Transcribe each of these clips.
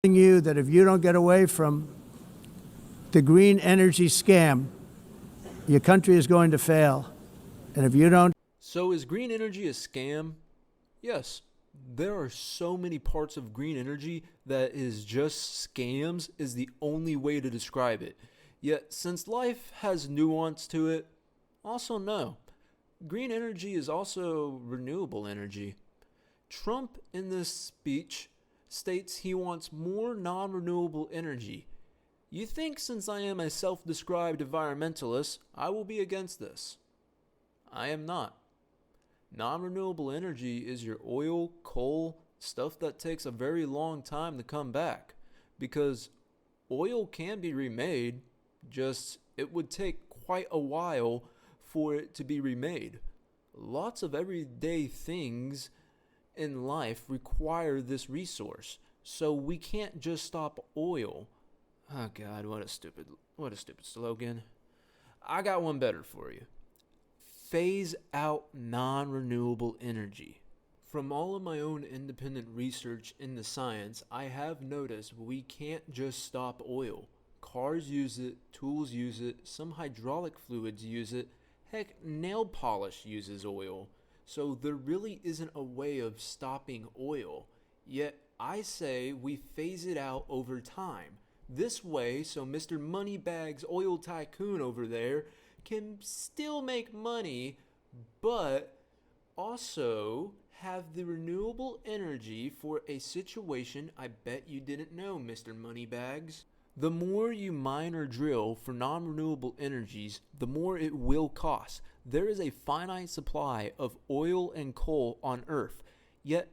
You that if you don't get away from the green energy scam, your country is going to fail. And if you don't. So is green energy a scam? Yes. There are so many parts of green energy that is just scams is the only way to describe it. Yet, since life has nuance to it, also no. Green energy is also renewable energy. Trump, in this speech, states he wants more non-renewable energy. You think since I am a self-described environmentalist, I will be against this? I am not. Non-renewable energy is your oil, coal, stuff that takes a very long time to come back. Because oil can be remade, just it would take quite a while for it to be remade. Lots of everyday things in life require this resource. So we can't just stop oil. Oh God, what a stupid slogan. I got one better for you. Phase out non-renewable energy. From all of my own independent research in the science, I have noticed we can't just stop oil. Cars use it, tools use it, some hydraulic fluids use it, heck, nail polish uses oil. So there really isn't a way of stopping oil. Yet I say we phase it out over time. This way, so Mr. Moneybags oil tycoon over there can still make money, but also have the renewable energy for a situation I bet you didn't know, Mr. Moneybags. The more you mine or drill for non-renewable energies, the more it will cost. There is a finite supply of oil and coal on Earth, yet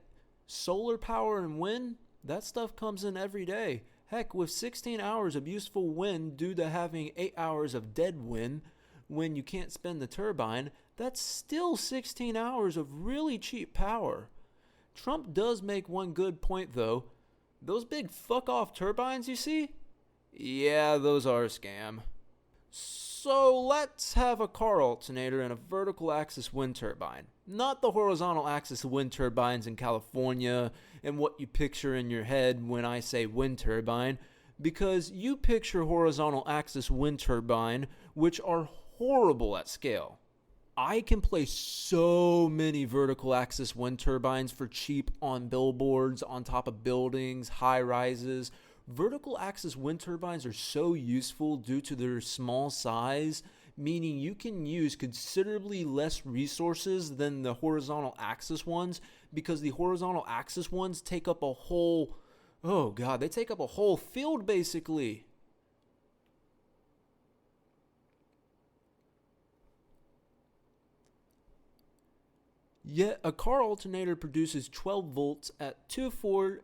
solar power and wind, that stuff comes in every day. Heck, with 16 hours of useful wind due to having 8 hours of dead wind, when you can't spin the turbine, that's still 16 hours of really cheap power. Trump does make one good point though. Those big fuck off turbines you see? Yeah, those are a scam. So let's have a car alternator and a vertical axis wind turbine. Not the horizontal axis wind turbines in California and what you picture in your head when I say wind turbine, because you picture horizontal axis wind turbine, which are horrible at scale. I can place so many vertical axis wind turbines for cheap on billboards, on top of buildings, high rises. Vertical axis wind turbines are so useful due to their small size, meaning you can use considerably less resources than the horizontal axis ones, because the horizontal axis ones take up a whole, they take up a whole field basically. Yet a car alternator produces 12 volts at 200.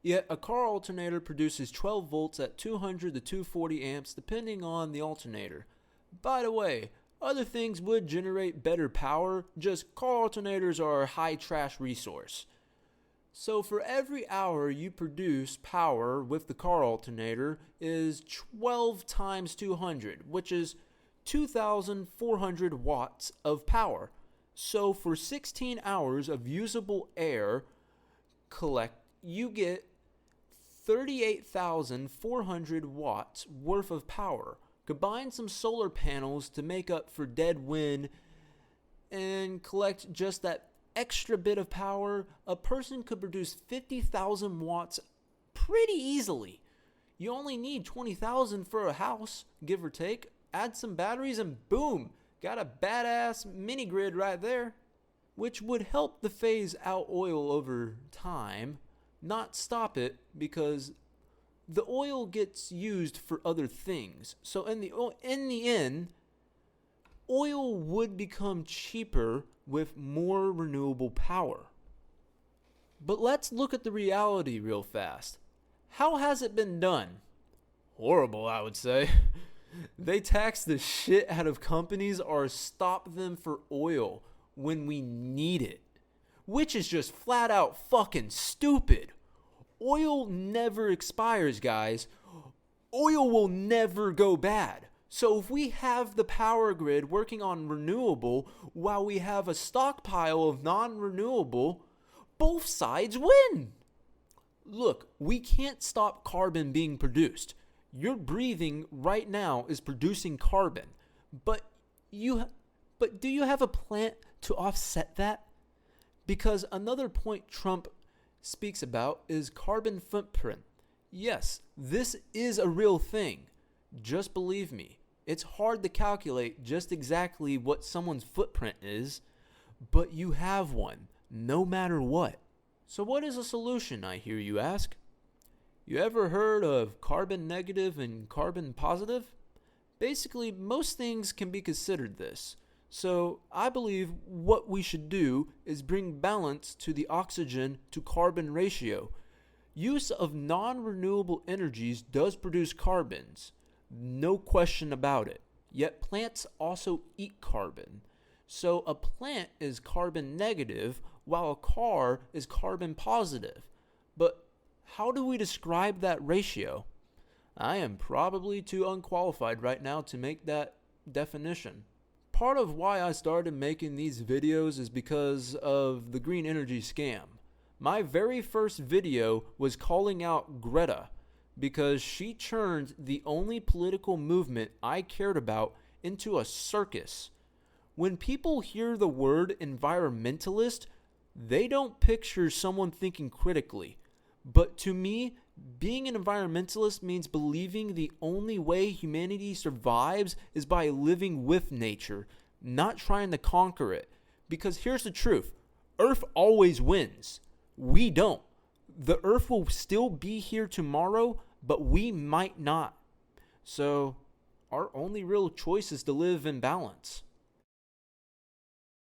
Yet a car alternator produces 12 volts at 200 to 240 amps depending on the alternator. By the way, other things would generate better power, just car alternators are a high trash resource. So for every hour you produce power with the car alternator is 12 times 200, which is 2,400 watts of power. So for 16 hours of usable air you get 38,400 watts worth of power. Combine some solar panels to make up for dead wind and collect just that extra bit of power. A person could produce 50,000 watts pretty easily. You only need 20,000 for a house, give or take. Add some batteries and boom, got a badass mini grid right there, which would help the phase out oil over time, not stop it, because the oil gets used for other things. So in the end, oil would become cheaper with more renewable power. But let's look at the reality real fast. How has it been done? Horrible, I would say. They tax the shit out of companies or stop them for oil when we need it, which is just flat out fucking stupid. Oil never expires, guys. Oil will never go bad. So if we have the power grid working on renewable while we have a stockpile of non-renewable, both sides win. Look, we can't stop carbon being produced. Your breathing right now is producing carbon, but do you have a plan to offset that? Because another point Trump speaks about is carbon footprint. Yes, this is a real thing. Just believe me, it's hard to calculate just exactly what someone's footprint is, but you have one, no matter what. So what is a solution, I hear you ask? You ever heard of carbon negative and carbon positive? Basically, most things can be considered this. So I believe what we should do is bring balance to the oxygen to carbon ratio. Use of non-renewable energies does produce carbons, no question about it. Yet plants also eat carbon. So a plant is carbon negative while a car is carbon positive. But how do we describe that ratio? I am probably too unqualified right now to make that definition. Part of why I started making these videos is because of the green energy scam. My very first video was calling out Greta because she turned the only political movement I cared about into a circus. When people hear the word environmentalist, they don't picture someone thinking critically. But to me, being an environmentalist means believing the only way humanity survives is by living with nature, not trying to conquer it. Because here's the truth, Earth always wins. We don't. The Earth will still be here tomorrow, but we might not. So our only real choice is to live in balance.